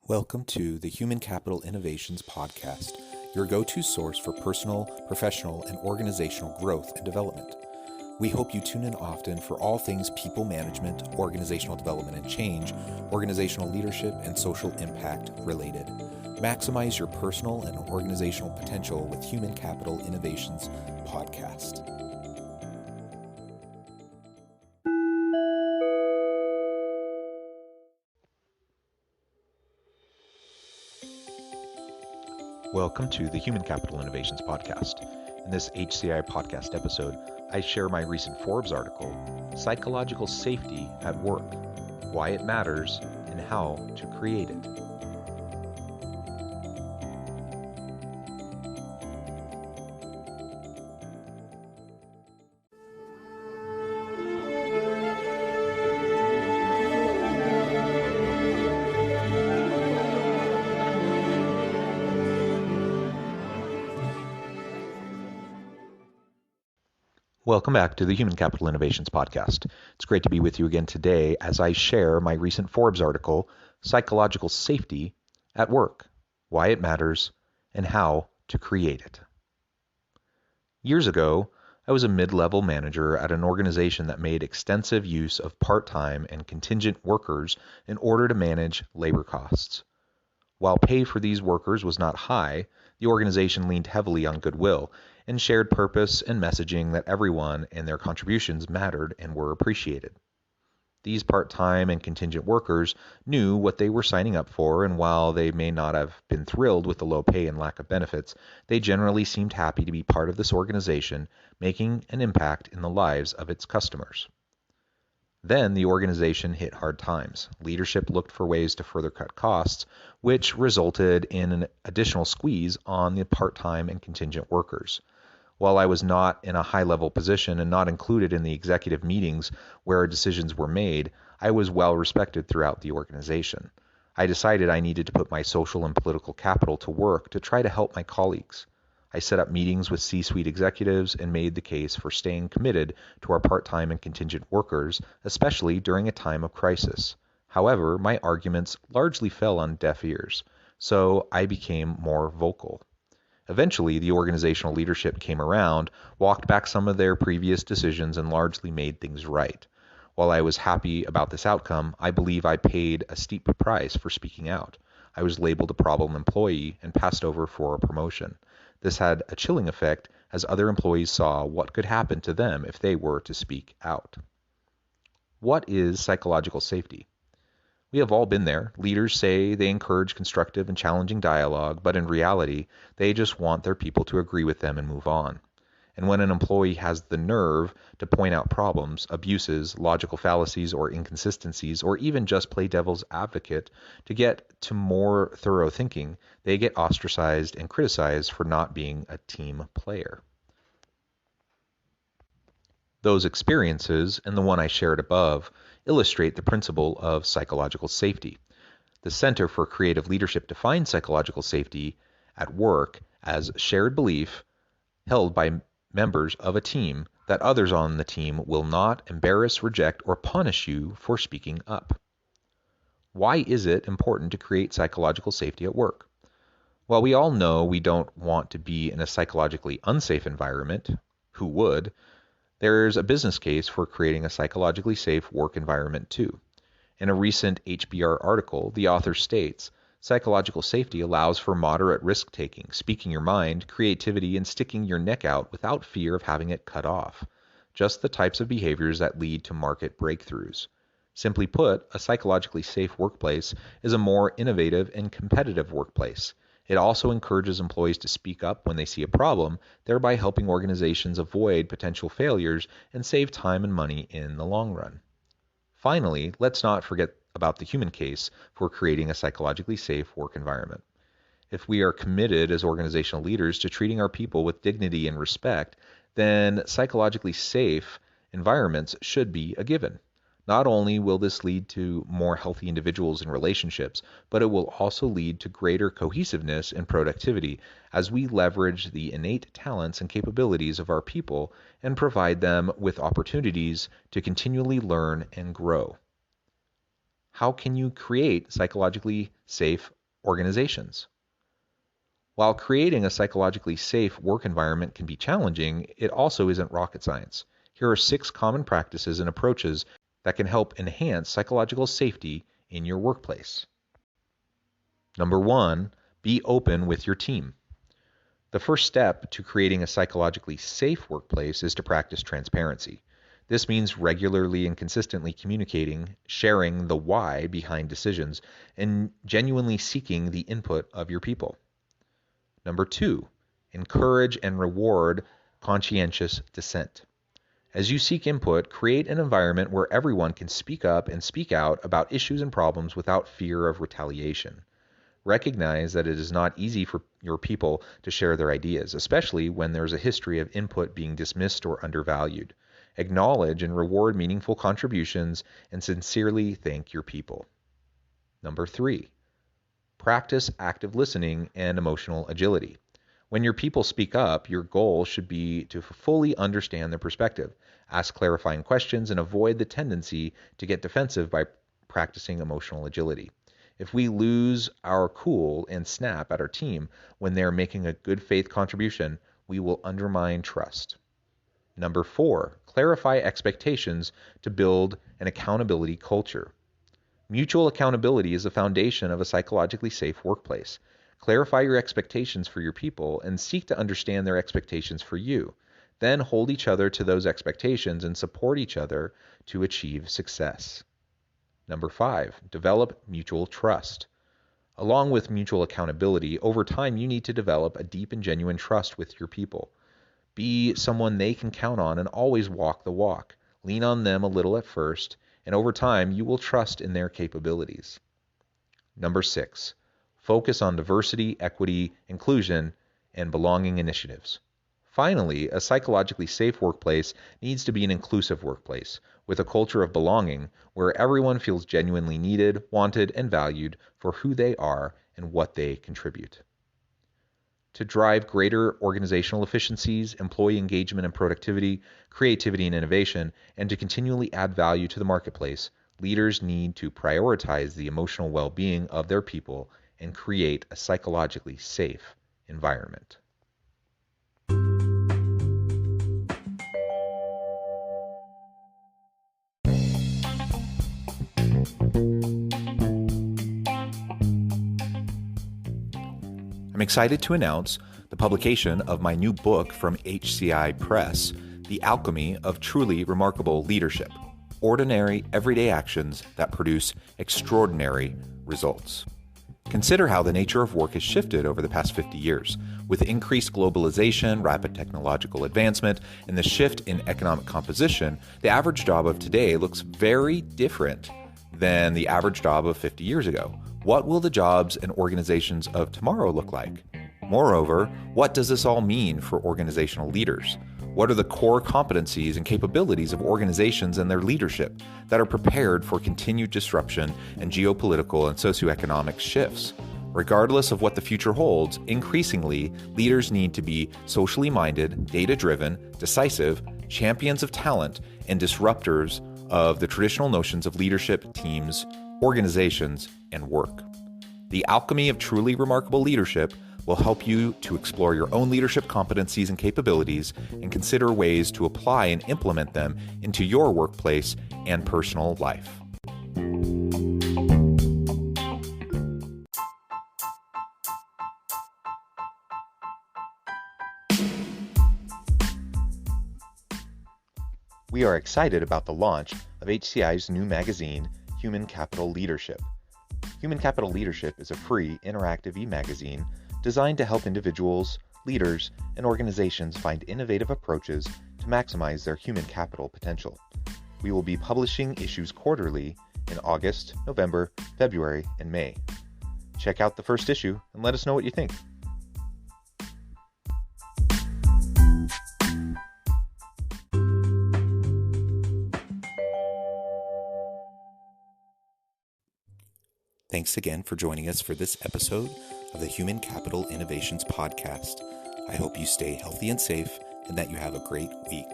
Welcome to the Human Capital Innovations Podcast, your go-to source for personal, professional, and organizational growth and development. We hope you tune in often for all things people management, organizational development and change, organizational leadership, and social impact related. Maximize your personal and organizational potential with Human Capital Innovations Podcast. Welcome to the Human Capital Innovations Podcast. In this HCI podcast episode, I share my recent Forbes article, Psychological Safety at Work, Why It Matters, and How to Create It. Welcome back to the Human Capital Innovations Podcast. It's great to be with you again today as I share my recent Forbes article, Psychological Safety at Work, Why It Matters, and How to Create It. Years ago, I was a mid-level manager at an organization that made extensive use of part-time and contingent workers in order to manage labor costs. While pay for these workers was not high, the organization leaned heavily on goodwill and shared purpose and messaging that everyone and their contributions mattered and were appreciated. These part-time and contingent workers knew what they were signing up for, and while they may not have been thrilled with the low pay and lack of benefits, they generally seemed happy to be part of this organization, making an impact in the lives of its customers. Then the organization hit hard times. Leadership looked for ways to further cut costs, which resulted in an additional squeeze on the part-time and contingent workers. While I was not in a high-level position and not included in the executive meetings where decisions were made, I was well respected throughout the organization. I decided I needed to put my social and political capital to work to try to help my colleagues. I set up meetings with C-suite executives and made the case for staying committed to our part-time and contingent workers, especially during a time of crisis. However, my arguments largely fell on deaf ears, so I became more vocal. Eventually, the organizational leadership came around, walked back some of their previous decisions, and largely made things right. While I was happy about this outcome, I believe I paid a steep price for speaking out. I was labeled a problem employee and passed over for a promotion. This had a chilling effect as other employees saw what could happen to them if they were to speak out. What is psychological safety? We have all been there. Leaders say they encourage constructive and challenging dialogue, but in reality, they just want their people to agree with them and move on. And when an employee has the nerve to point out problems, abuses, logical fallacies, or inconsistencies, or even just play devil's advocate to get to more thorough thinking, they get ostracized and criticized for not being a team player. Those experiences, and the one I shared above, illustrate the principle of psychological safety. The Center for Creative Leadership defines psychological safety at work as shared belief held by members of a team that others on the team will not embarrass, reject, or punish you for speaking up. Why is it important to create psychological safety at work? Well, we all know we don't want to be in a psychologically unsafe environment. Who would? There's a business case for creating a psychologically safe work environment too. In a recent HBR article, the author states, psychological safety allows for moderate risk-taking, speaking your mind, creativity, and sticking your neck out without fear of having it cut off. Just the types of behaviors that lead to market breakthroughs. Simply put, a psychologically safe workplace is a more innovative and competitive workplace. It also encourages employees to speak up when they see a problem, thereby helping organizations avoid potential failures and save time and money in the long run. Finally, let's not forget about the human case for creating a psychologically safe work environment. If we are committed as organizational leaders to treating our people with dignity and respect, then psychologically safe environments should be a given. Not only will this lead to more healthy individuals and relationships, but it will also lead to greater cohesiveness and productivity as we leverage the innate talents and capabilities of our people and provide them with opportunities to continually learn and grow. how can you create psychologically safe organizations? While creating a psychologically safe work environment can be challenging, it also isn't rocket science. Here are 6 common practices and approaches that can help enhance psychological safety in your workplace. Number 1, be open with your team. The first step to creating a psychologically safe workplace is to practice transparency. This means regularly and consistently communicating, sharing the why behind decisions, and genuinely seeking the input of your people. Number 2, encourage and reward conscientious dissent. As you seek input, create an environment where everyone can speak up and speak out about issues and problems without fear of retaliation. Recognize that it is not easy for your people to share their ideas, especially when there's a history of input being dismissed or undervalued. Acknowledge and reward meaningful contributions and sincerely thank your people. Number 3, practice active listening and emotional agility. When your people speak up, your goal should be to fully understand their perspective, ask clarifying questions, and avoid the tendency to get defensive by practicing emotional agility. If we lose our cool and snap at our team when they're making a good faith contribution, we will undermine trust. Number 4, clarify expectations to build an accountability culture. Mutual accountability is the foundation of a psychologically safe workplace. Clarify your expectations for your people and seek to understand their expectations for you. Then hold each other to those expectations and support each other to achieve success. Number 5, develop mutual trust. Along with mutual accountability, over time you need to develop a deep and genuine trust with your people. Be someone they can count on and always walk the walk. Lean on them a little at first, and over time you will trust in their capabilities. Number 6, focus on diversity, equity, inclusion, and belonging initiatives. Finally, a psychologically safe workplace needs to be an inclusive workplace with a culture of belonging where everyone feels genuinely needed, wanted, and valued for who they are and what they contribute. To drive greater organizational efficiencies, employee engagement and productivity, creativity and innovation, and to continually add value to the marketplace, leaders need to prioritize the emotional well-being of their people and create a psychologically safe environment. I'm excited to announce the publication of my new book from HCI Press, The Alchemy of Truly Remarkable Leadership: Ordinary, Everyday Actions That Produce Extraordinary Results. Consider how the nature of work has shifted over the past 50 years. With increased globalization, rapid technological advancement, and the shift in economic composition, the average job of today looks very different than the average job of 50 years ago. What will the jobs and organizations of tomorrow look like? Moreover, what does this all mean for organizational leaders? What are the core competencies and capabilities of organizations and their leadership that are prepared for continued disruption and geopolitical and socioeconomic shifts? Regardless of what the future holds, increasingly, leaders need to be socially minded, data-driven, decisive, champions of talent, and disruptors of the traditional notions of leadership, teams, organizations, and work. The Alchemy of Truly Remarkable Leadership will help you to explore your own leadership competencies and capabilities and consider ways to apply and implement them into your workplace and personal life. We are excited about the launch of HCI's new magazine, Human Capital Leadership. Human Capital Leadership is a free, interactive e-magazine designed to help individuals, leaders, and organizations find innovative approaches to maximize their human capital potential. We will be publishing issues quarterly in August, November, February, and May. Check out the first issue and let us know what you think. Thanks again for joining us for this episode of the Human Capital Innovations Podcast. I hope you stay healthy and safe and that you have a great week.